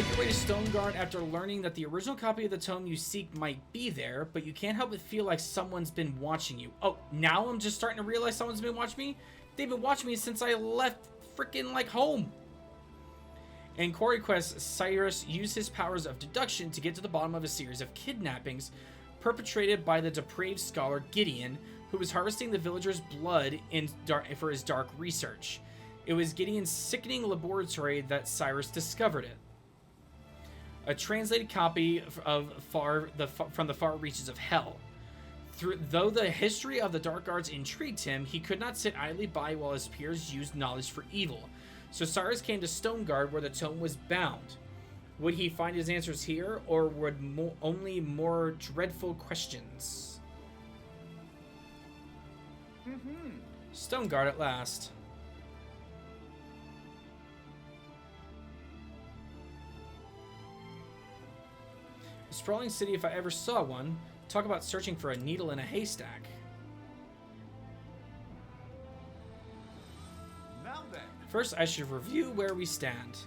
Make your way to Stoneguard after learning that the original copy of the tome you seek might be there, but you can't help but feel like someone's been watching you. Oh, now I'm just starting to realize someone's been watching me? They've been watching me since I left freaking, like, home. In Quarry Quest, Cyrus used his powers of deduction to get to the bottom of a series of kidnappings perpetrated by the depraved scholar Gideon, who was harvesting the villagers' blood for his dark research. It was Gideon's sickening laboratory that Cyrus discovered it. A translated copy from the far reaches of hell. Though the history of the Dark Arts intrigued him, he could not sit idly by while his peers used knowledge for evil. So Cyrus came to Stoneguard where the tome was bound. Would he find his answers here, or would only more dreadful questions? Stoneguard at last. A sprawling city if I ever saw one. Talk about searching for a needle in a haystack. Now then. First, I should review where we stand.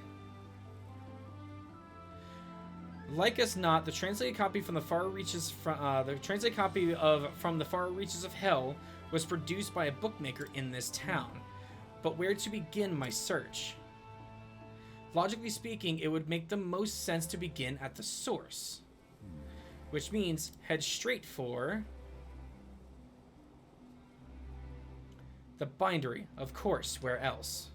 Like as not, the translated copy from the far reaches from the far reaches of hell was produced by a bookmaker in this town. But where to begin my search? Logically speaking, it would make the most sense to begin at the source. Which means head straight for the bindery, of course, where else?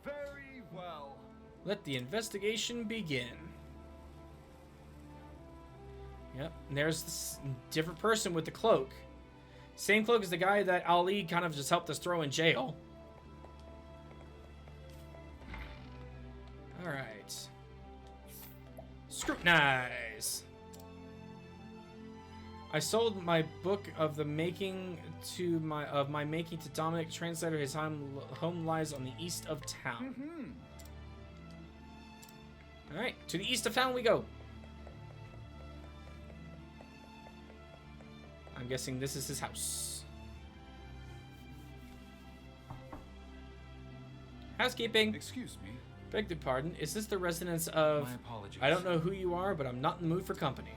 Very well. Let the investigation begin. Yep, and there's this different person with the cloak. Same cloak as the guy that Ali kind of just helped us throw in jail. Alright. Scrutinize! I sold my book of the making to my making to Dominic, translator. His home lies on the east of town. Alright, to the east of town we go. I'm guessing this is his house. Housekeeping. Excuse me. Beg your pardon. Is this the residence of... My apologies. I don't know who you are, but I'm not in the mood for company.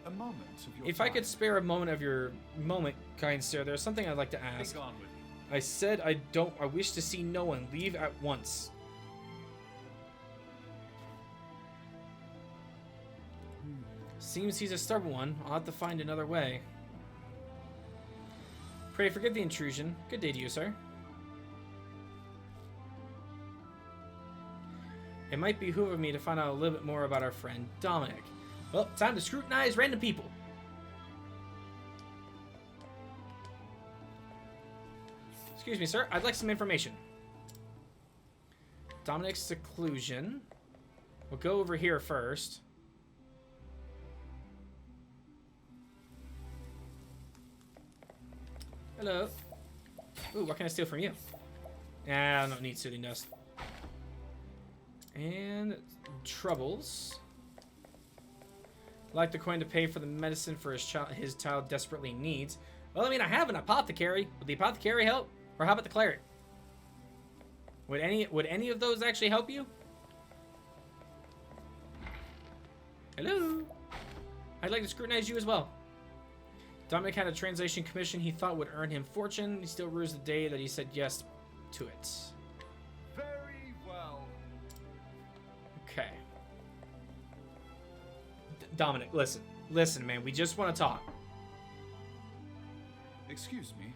A moment of your If time. I could spare a moment of your moment, kind sir, there's something I'd like to ask. Be gone with you. I said I wish to see no one. Leave at once. Seems he's a stubborn one. I'll have to find another way. Pray forgive the intrusion. Good day to you, sir. It might behoove me to find out a little bit more about our friend, Dominic. Well, time to scrutinize random people. Excuse me, sir. I'd like some information. Dominic's seclusion. We'll go over here first. Hello. Ooh, what can I steal from you? Nah, I don't need soothing dust. And troubles. Like the coin to pay for the medicine for his child desperately needs. Well, I mean, I have an apothecary. Would the apothecary help? Or how about the cleric? Would any of those actually help you? Hello? I'd like to scrutinize you as well. Dominic had a translation commission he thought would earn him fortune. He still rues the day that he said yes to it. Very well. Okay. Dominic, listen. Listen, man. We just want to talk. Excuse me.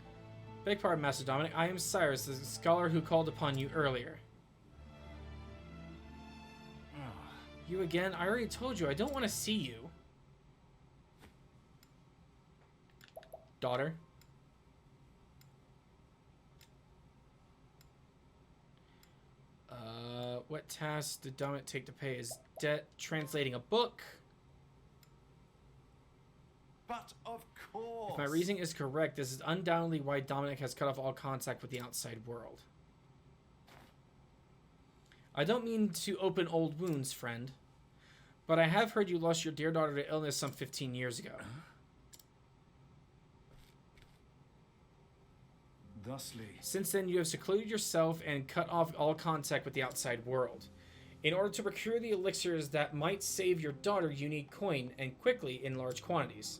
Beg pardon, Master Dominic. I am Cyrus, the scholar who called upon you earlier. You again? I already told you. I don't want to see you. Daughter. What task did Dominic take to pay his debt? Translating a book. But of course. If my reasoning is correct, this is undoubtedly why Dominic has cut off all contact with the outside world. I don't mean to open old wounds, friend, but I have heard you lost your dear daughter to illness some 15 years ago. Thusly, Since then, you have secluded yourself and cut off all contact with the outside world. In order to procure the elixirs that might save your daughter, you need coin, and quickly in large quantities.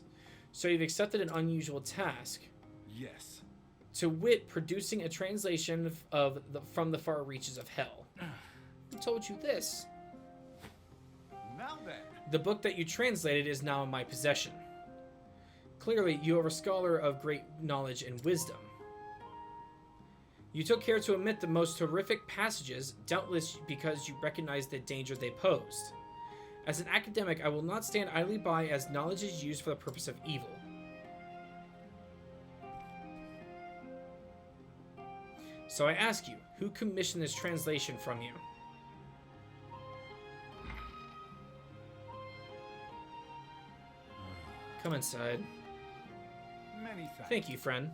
So you've accepted an unusual task. yes. To wit, producing a translation from the far reaches of hell. Who told you this? Now then, The book that you translated is now in my possession. Clearly, you are a scholar of great knowledge and wisdom. You took care to omit the most horrific passages, doubtless because you recognized the danger they posed. As an academic, I will not stand idly by as knowledge is used for the purpose of evil. So I ask you, who commissioned this translation from you? Come inside. many thanks. Thank you, friend.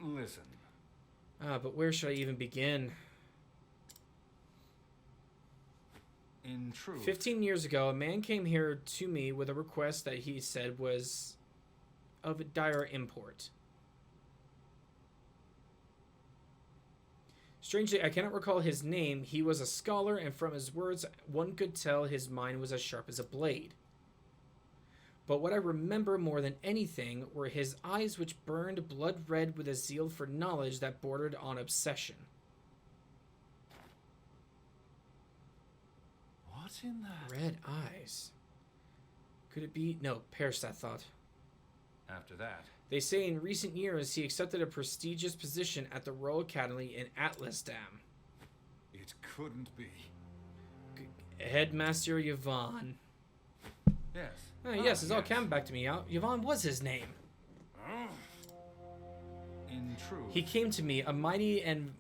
Listen, But where should I even begin? in truth, 15 years ago, a man came here to me with a request that he said was of dire import. Strangely, I cannot recall his name. He was a scholar, and from his words, one could tell his mind was as sharp as a blade. But what I remember more than anything were his eyes, which burned blood red with a zeal for knowledge that bordered on obsession. what in the... Red eyes. Could it be? No, perish that thought. After that, They say in recent years he accepted a prestigious position at the Royal Academy in Atlasdam. it couldn't be. Headmaster Yvonne. Yes. Yes, it's all coming back to me. Yvonne was his name. In truth, He came to me a mighty and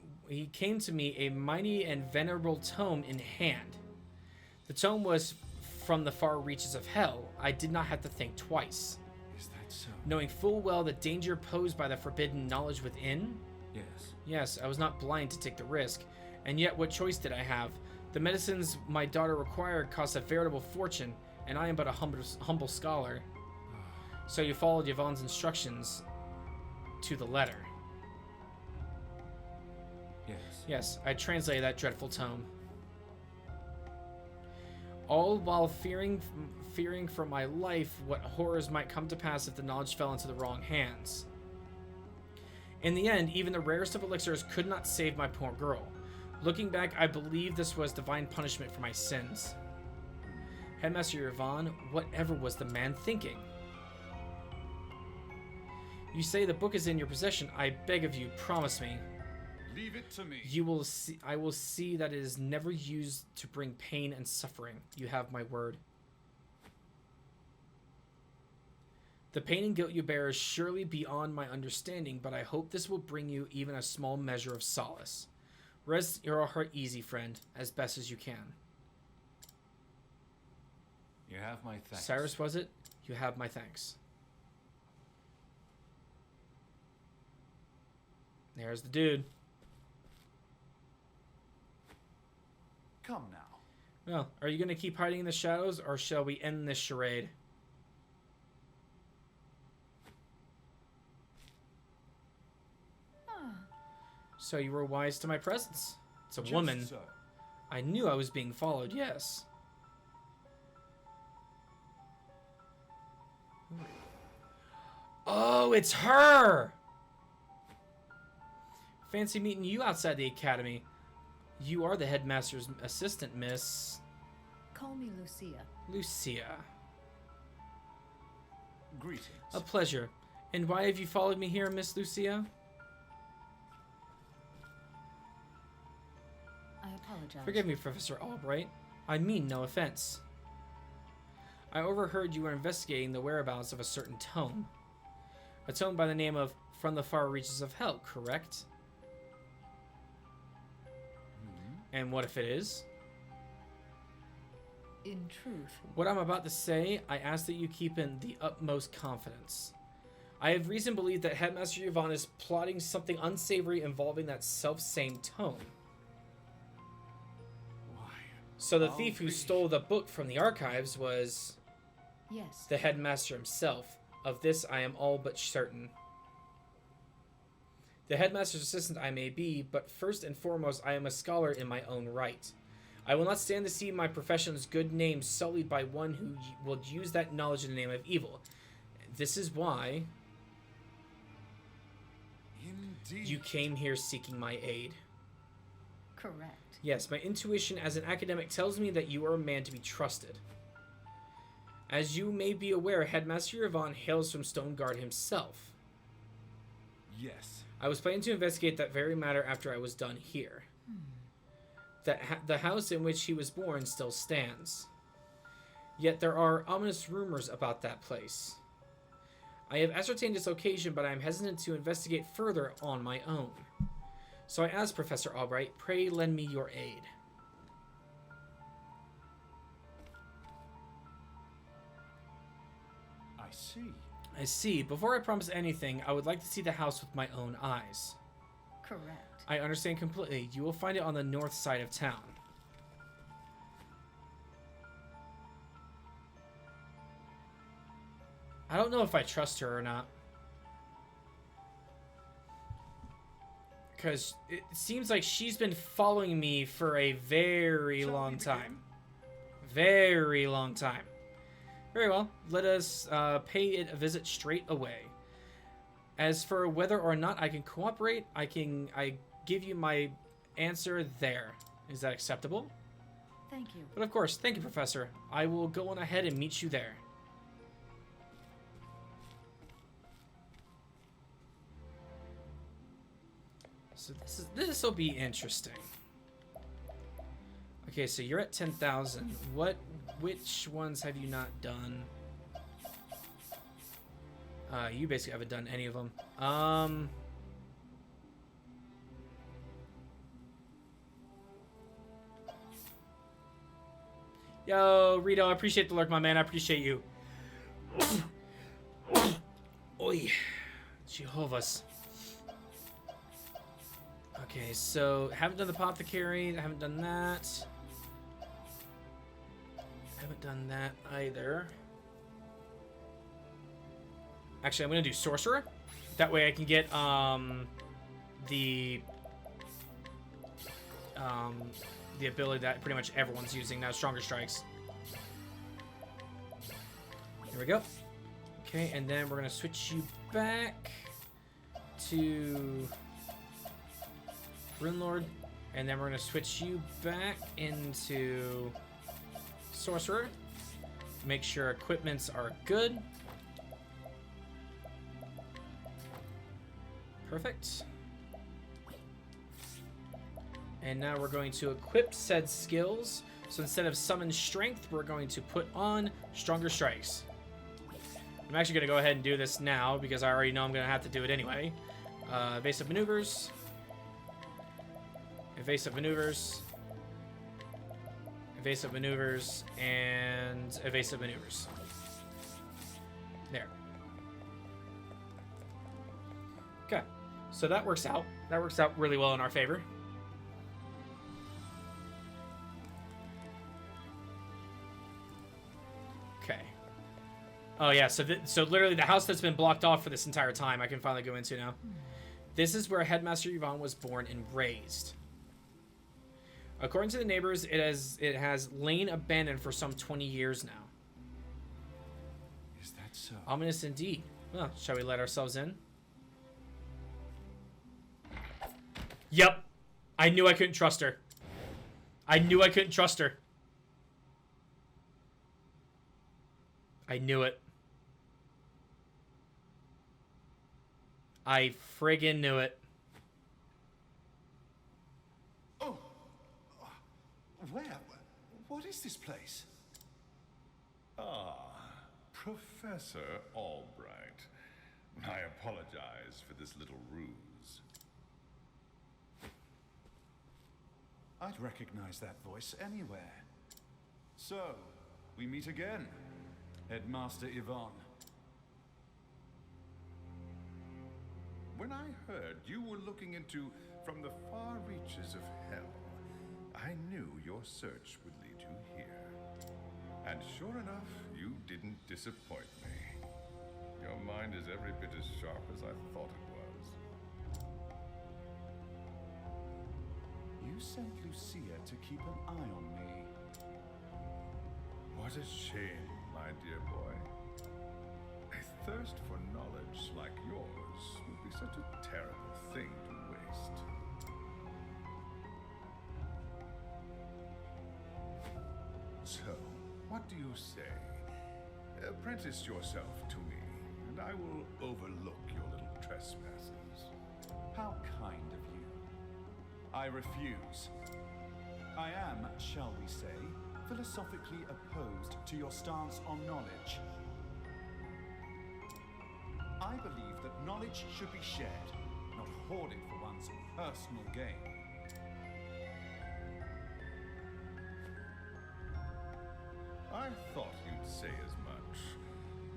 venerable tome in hand. The tome was from the far reaches of hell. I did not have to think twice. is that so? Knowing full well the danger posed by the forbidden knowledge within, Yes. yes, I was not blind to take the risk. And yet, what choice did I have? The medicines my daughter required cost a veritable fortune, and I am but a humble scholar. So you followed Yvonne's instructions to the letter. Yes. Yes, I translated that dreadful tome. All while fearing for my life what horrors might come to pass if the knowledge fell into the wrong hands. In the end, even the rarest of elixirs could not save my poor girl. Looking back, I believe this was divine punishment for my sins. Headmaster Yvonne, whatever was the man thinking? You say the book is in your possession. I beg of you, promise me. Leave it to me. You will see. I will see that it is never used to bring pain and suffering. You have my word. The pain and guilt you bear is surely beyond my understanding, but I hope this will bring you even a small measure of solace. Rest your heart easy, friend, as best as you can. You have my thanks. Cyrus, was it? You have my thanks. There's the dude. Come now. Well, are you going to keep hiding in the shadows, or shall we end this charade? So you were wise to my presence. It's a Just woman. so. I knew I was being followed, yes. Oh, it's her! Fancy meeting you outside the academy. You are the headmaster's assistant, Miss... Call me Lucia. Lucia. Greetings. A pleasure. And why have you followed me here, Miss Lucia? I apologize. Forgive me, Professor Albright. I mean no offense. I overheard you were investigating the whereabouts of a certain tome. A tome by the name of From the Far Reaches of Hell, correct? And what if it is? In truth, What I'm about to say, I ask that you keep in the utmost confidence. I have reason to believe that Headmaster Yvonne is plotting something unsavory involving that self-same tome. Why? So the thief who stole the book from the archives was Yes. the headmaster himself. Of this I am all but certain. The headmaster's assistant I may be, but first and foremost I am a scholar in my own right. I will not stand to see my profession's good name sullied by one who will use that knowledge in the name of evil. This is why Indeed. you came here seeking my aid. Correct. Yes, my intuition as an academic tells me that you are a man to be trusted. As you may be aware, Headmaster Yvonne hails from Stoneguard himself. Yes. I was planning to investigate that very matter after I was done here. The house in which he was born still stands. Yet there are ominous rumors about that place. I have ascertained its location, but I am hesitant to investigate further on my own. So I ask Professor Albright, pray lend me your aid. I see. I see. Before I promise anything, I would like to see the house with my own eyes. Correct. I understand completely. You will find it on the north side of town. I don't know if I trust her or not. Because it seems like she's been following me for a very long time. Very long time. Very well. Let us pay it a visit straight away. As for whether or not I can cooperate, I give you my answer there. Is that acceptable? Thank you. But of course, thank you, Professor. I will go on ahead and meet you there. So this will be interesting. Okay, so you're at 10,000. Which ones have you not done? You basically haven't done any of them. Yo, Rito, I appreciate the lurk, my man. I appreciate you. Oi. Jehovah's. Okay, so haven't done the apothecary. Haven't done that. Haven't done that either. Actually, I'm gonna do sorcerer. That way I can get the ability that pretty much everyone's using now, stronger strikes. Here we go. Okay, and then we're gonna switch you back to Runelord, and then we're gonna switch you back into sorcerer. Make sure equipments are good. Perfect. And now we're going to equip said skills. So instead of summon strength, we're going to put on stronger strikes. I'm actually going to go ahead and do this now because I already know I'm going to have to do it anyway. Evasive maneuvers. Evasive maneuvers. Evasive maneuvers. And evasive maneuvers. There. Okay. So that works out. That works out really well in our favor. Okay. Oh yeah, so literally the house that's been blocked off for this entire time, I can finally go into now. This is where Headmaster Yvonne was born and raised. According to the neighbors, it has lain abandoned for some 20 years now. Is that so? Ominous indeed. Well, shall we let ourselves in? Yep. I knew I couldn't trust her. I knew I couldn't trust her. I knew it. I friggin' knew it. Oh. Where? What is this place? Ah, Professor Albright. I apologize for this little ruse. I'd recognize that voice anywhere. So, we meet again, Headmaster Yvonne. when I heard you were looking into from the far reaches of hell, I knew your search would lead you here. And sure enough, you didn't disappoint me. Your mind is every bit as sharp as I thought it was. You sent Lucia to keep an eye on me. What a shame, my dear boy. A thirst for knowledge like yours would be such a terrible thing to waste. So, what do you say? Apprentice yourself to me, and I will overlook your little trespasses. How kind of you. I refuse. I am, shall we say, philosophically opposed to your stance on knowledge. I believe that knowledge should be shared, not hoarded for one's personal gain. I thought you'd say as much.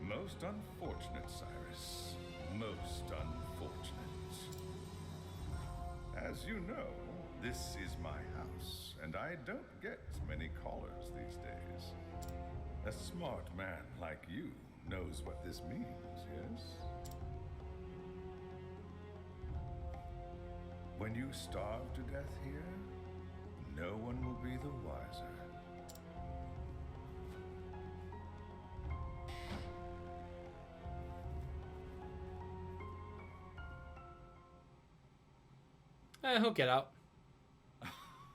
Most unfortunate, Cyrus. Most unfortunate. As you know, this is my house, and I don't get many callers these days. A smart man like you knows what this means, yes? When you starve to death here, no one will be the wiser. He'll get out.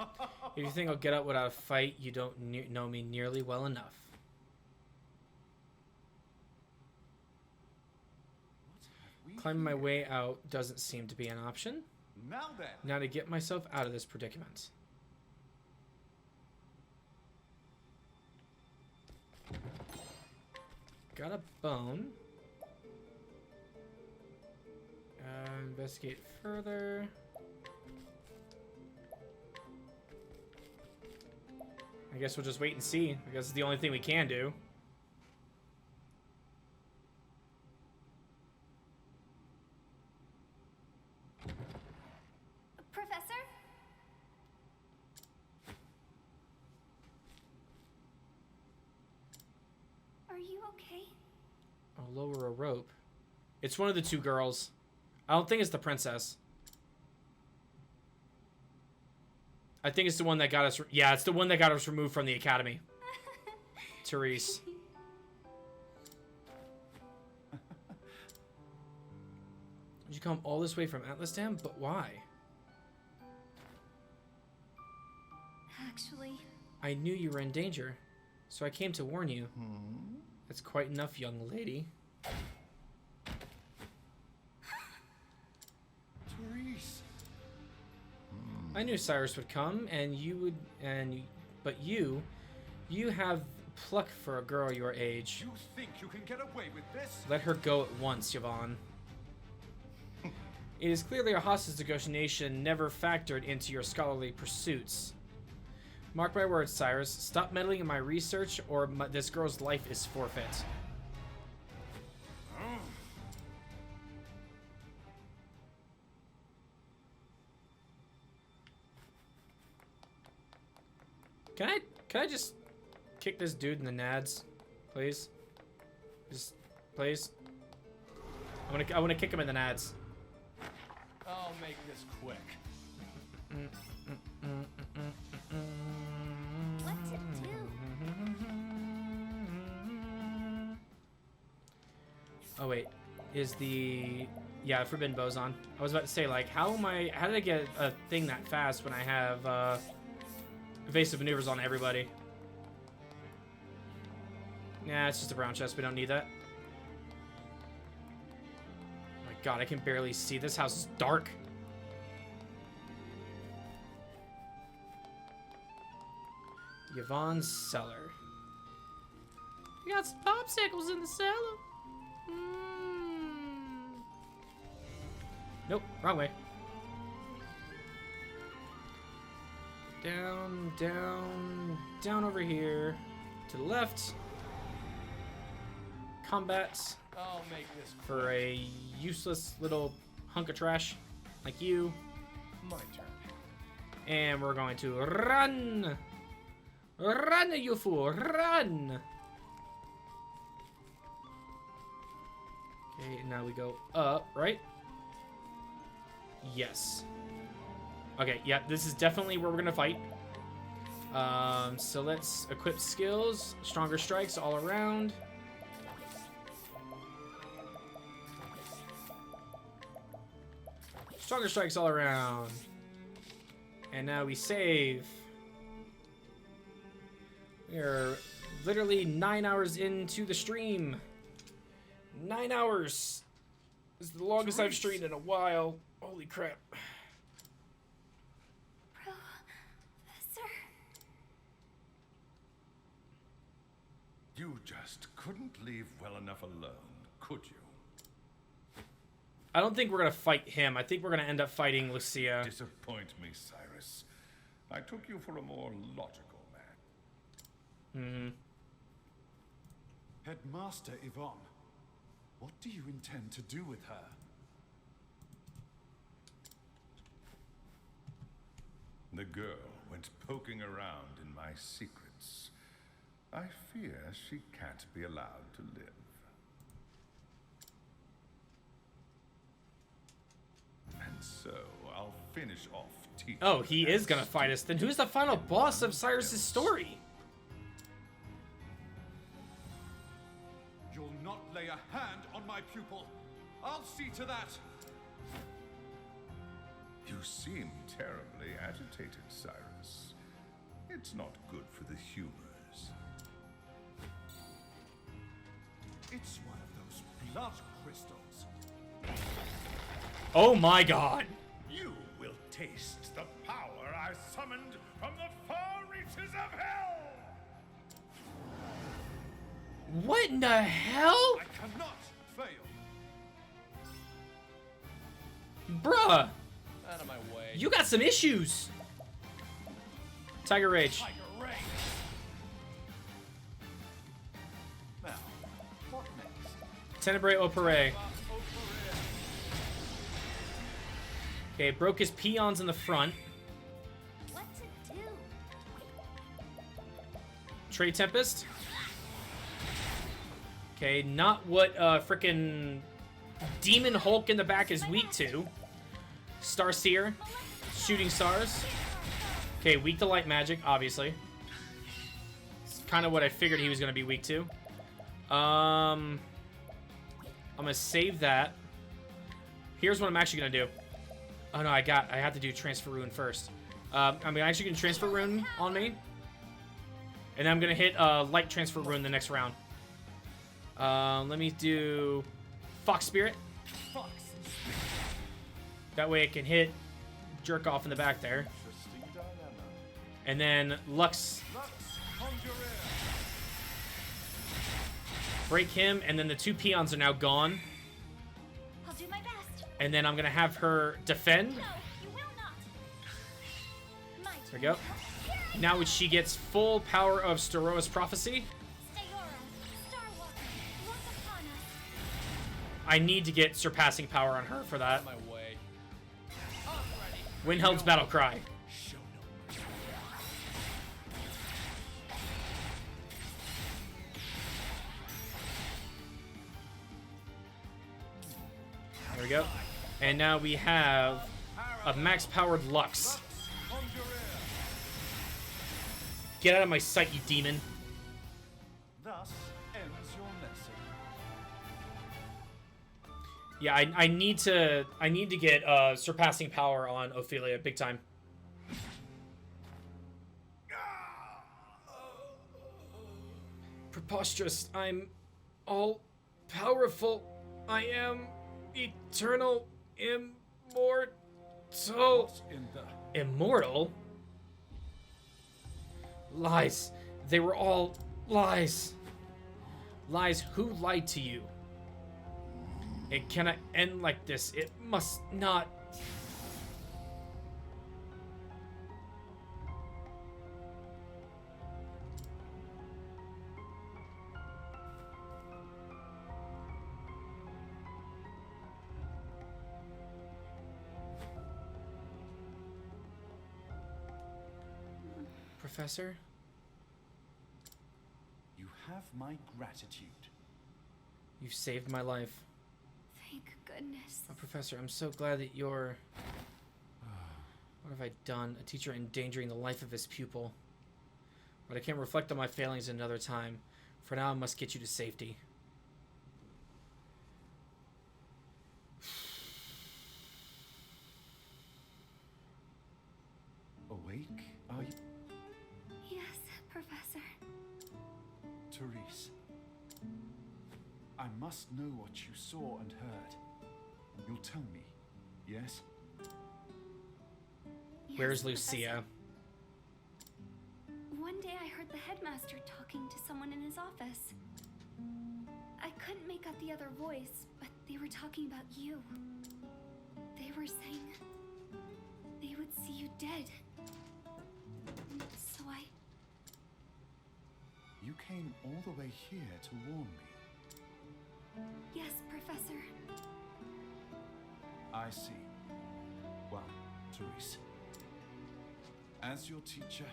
If you think I'll get out without a fight, you don't know me nearly well enough. Climbing my way out doesn't seem to be an option. Now then. Now to get myself out of this predicament. Got a bone. Investigate further. I guess we'll just wait and see. I guess it's the only thing we can do. Professor? Are you okay? I'll lower a rope. It's one of the two girls. I don't think it's the princess. I think it's the one that got us... Yeah, it's the one that got us removed from the academy. Therese. Did you come all this way from Atlasdam? But why? Actually... I knew you were in danger, so I came to warn you. That's quite enough, young lady. Therese. I knew Cyrus would come, and you would... But you have pluck for a girl your age. You think you can get away with this? Let her go at once, Yvonne. It is clearly a hostage negotiation never factored into your scholarly pursuits. Mark my words, Cyrus. Stop meddling in my research, or this girl's life is forfeit. Can I just kick this dude in the nads, please? Just, please. I wanna kick him in the nads. I'll make this quick. What to do? Oh wait, is the... Yeah, Forbidden Bow's on. I was about to say, like, how did I get a thing that fast when I have, evasive maneuvers on everybody? Nah, it's just a brown chest. We don't need that. Oh my god, I can barely see. This house is dark. Yvonne's cellar. We got some popsicles in the cellar. Nope, wrong way. Down, down, down over here. To the left. Combat I'll make this for a useless little hunk of trash like you. My turn. And we're going to run. Run, you fool, run. Okay, now we go up, right? Yes. Okay, yeah, this is definitely where we're gonna fight. So let's equip skills, stronger strikes all around. Stronger strikes all around. And now we save. We're literally 9 hours into the stream. 9 hours. This is the longest I've streamed in a while. Holy crap. Professor. You just couldn't leave well enough alone, could you? I don't think we're going to fight him. I think we're going to end up fighting Lucia. Disappoint me, Cyrus. I took you for a more logical man. Headmaster Yvonne, what do you intend to do with her? The girl went poking around in my secrets. I fear she can't be allowed to live. And so I'll finish off teaching. Oh, he her is going to fight us. Then who's the final boss of Cyrus's story? You'll not lay a hand on my pupil. I'll see to that. You seem terribly agitated, Cyrus. It's not good for the humors. It's one of those blood crystals. Oh my god. You will taste the power I summoned from the far reaches of hell! What in the hell? I cannot fail. Bruh, Out of my way. you got some issues. Tiger Rage. Tiger Ray. Now, what next? Tenebrae Opere. Okay, broke his peons in the front. What to do? Trade Tempest. Okay, not what frickin' Demon Hulk in the back is weak to. Starseer. Shooting stars. Okay, weak to light magic, obviously. It's kind of what I figured he was going to be weak to. I'm going to save that. Here's what I'm actually going to do. Oh no, I have to do Transfer Rune first. I'm actually going to Transfer Rune on me. And then I'm going to hit Light Transfer Rune the next round. Let me do Fox Spirit. That way it can hit Jerk Off in the back there. Interesting dilemma. And then Lux, Lux Conjurer. break him, and then the two peons are now gone. I'll do my best. And then I'm going to have her defend. No, you will not. My There we go. Now she gets full power of Staroa's Prophecy. Stayora, Starwalker, look upon us. I need to get Surpassing Power on her for that. Out of my way. Already. Windheld's Battle Cry. Show no mercy. There we go. And now we have a max-powered Lux. Conjurer. Get out of my sight, you demon. Thus ends your lesson. Yeah, I need to get Surpassing Power on Ophelia big time. Preposterous. I'm all powerful. I am eternal, immortal. What in the... Immortal? Lies. They were all lies. Lies. Who lied to you? It cannot end like this. It must not. Professor? You have my gratitude. You've saved my life. Thank goodness. Oh, Professor, I'm so glad that you're... What have I done? A teacher endangering the life of his pupil. But I can't reflect on my failings another time. For now, I must get you to safety. Awake, are you? Yes, Professor. Therese, I must know what you saw and heard. You'll tell me, yes? Where's Yes, Lucia? Professor. One day I heard the headmaster talking to someone in his office. I couldn't make out the other voice, but they were talking about you. They were saying they would see you dead. So You came all the way here to warn me. Yes, Professor. I see. Well, Therese, as your teacher,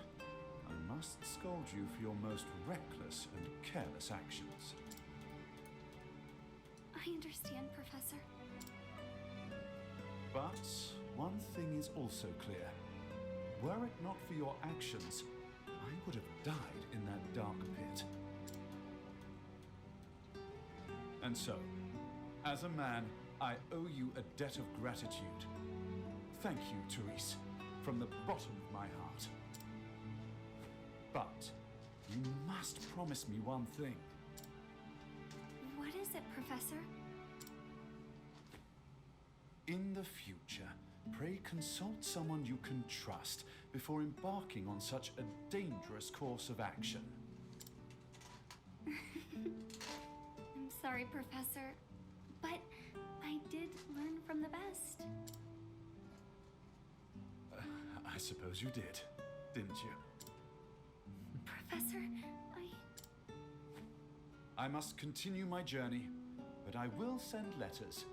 I must scold you for your most reckless and careless actions. I understand, Professor. But one thing is also clear. Were it not for your actions, I would have died in that dark pit. And so, as a man, I owe you a debt of gratitude. Thank you, Therese, from the bottom of my heart. But you must promise me one thing. What is it, Professor? In the future, pray consult someone you can trust before embarking on such a dangerous course of action. I'm sorry, Professor, but I did learn from the best. I suppose you did, didn't you? Professor, I must continue my journey, but I will send letters.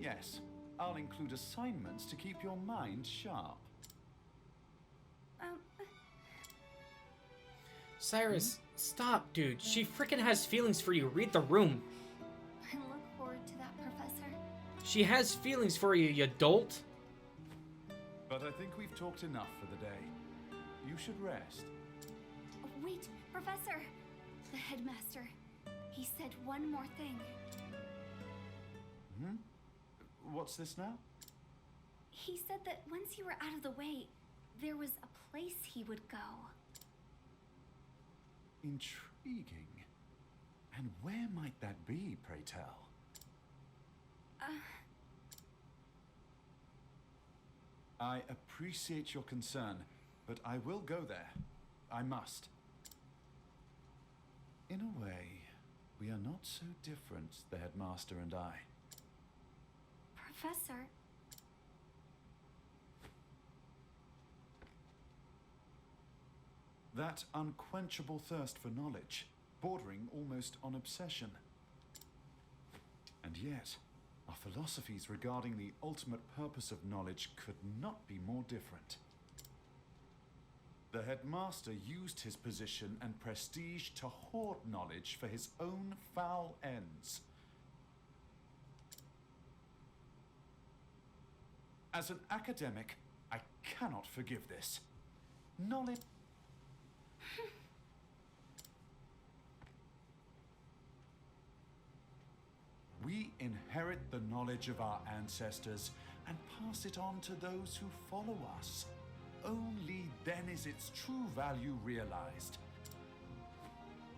Yes, I'll include assignments to keep your mind sharp. Cyrus, stop, dude. She freaking has feelings for you. Read the room. I look forward to that, Professor. She has feelings for you, you dolt. But I think we've talked enough for the day. You should rest. Wait, Professor! The headmaster. He said one more thing. What's this now? He said that once you were out of the way, there was a place he would go. Intriguing. And where might that be, pray tell? I appreciate your concern, but I will go there. I must. In a way, we are not so different, the headmaster and I. Professor, That unquenchable thirst for knowledge, bordering almost on obsession. And yet, our philosophies regarding the ultimate purpose of knowledge could not be more different. The headmaster used his position and prestige to hoard knowledge for his own foul ends. As an academic, I cannot forgive this. Knowledge... We inherit the knowledge of our ancestors and pass it on to those who follow us. Only then is its true value realized.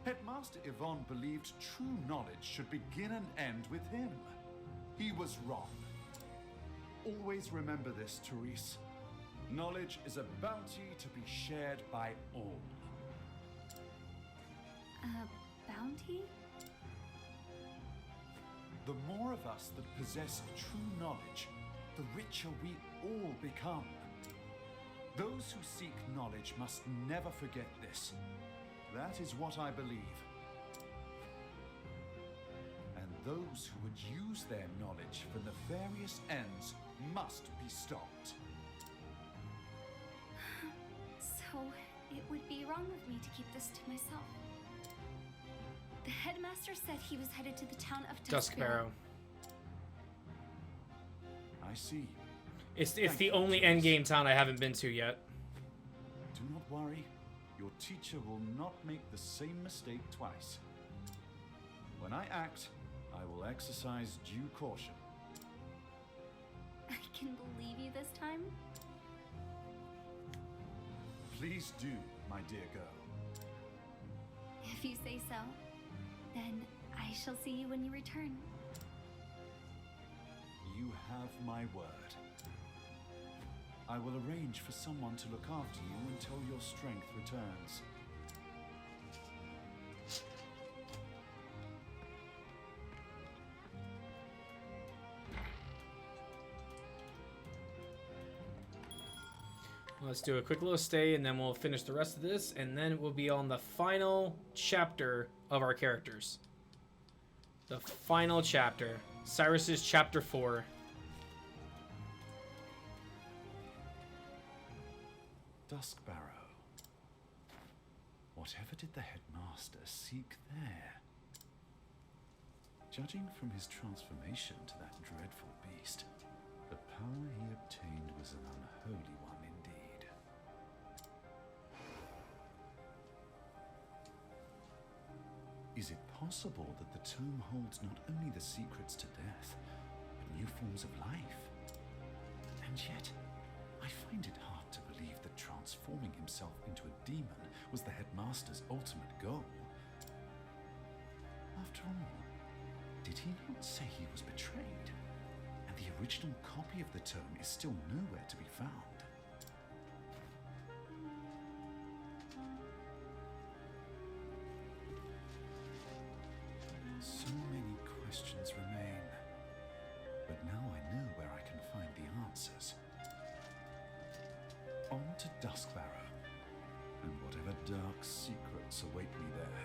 Headmaster Yvonne believed true knowledge should begin and end with him. He was wrong. Always remember this, Therese. Knowledge is a bounty to be shared by all. bounty? The more of us that possess true knowledge, the richer we all become. Those who seek knowledge must never forget this. That is what I believe. And those who would use their knowledge for nefarious ends must be stopped. So, It would be wrong of me to keep this to myself. The headmaster said he was headed to the town of Duskbarrow. I see. It's Thank the you, only Cyrus. endgame town I haven't been to yet. Do not worry. Your teacher will not make the same mistake twice. When I act, I will exercise due caution. I can believe you this time? Please do, my dear girl. If you say so, then I shall see you when you return. You have my word. I will arrange for someone to look after you until your strength returns. Let's do a quick little stay, and then we'll finish the rest of this, and then we'll be on the final chapter of our characters. The final chapter. Cyrus's chapter 4. Duskbarrow. Whatever did the headmaster seek there? Judging from his transformation to that dreadful beast, the power he obtained was an unholy one indeed. Is it possible that the tome holds not only the secrets to death, but new forms of life? And yet, I find it hard to believe that transforming himself into a demon was the headmaster's ultimate goal. After all, did he not say he was betrayed? And the original copy of the tome is still nowhere to be found. So many questions remain. But now I know where I can find the answers. On to Duskbarrow, and whatever dark secrets await me there.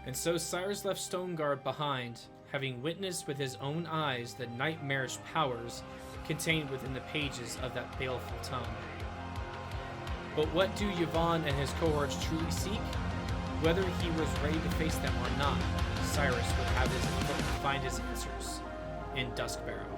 And so Cyrus left Stoneguard behind, having witnessed with his own eyes the nightmarish powers contained within the pages of that baleful tome. But what do Yvonne and his cohorts truly seek? Whether he was ready to face them or not, Cyrus would have find his answers in Duskbarrow.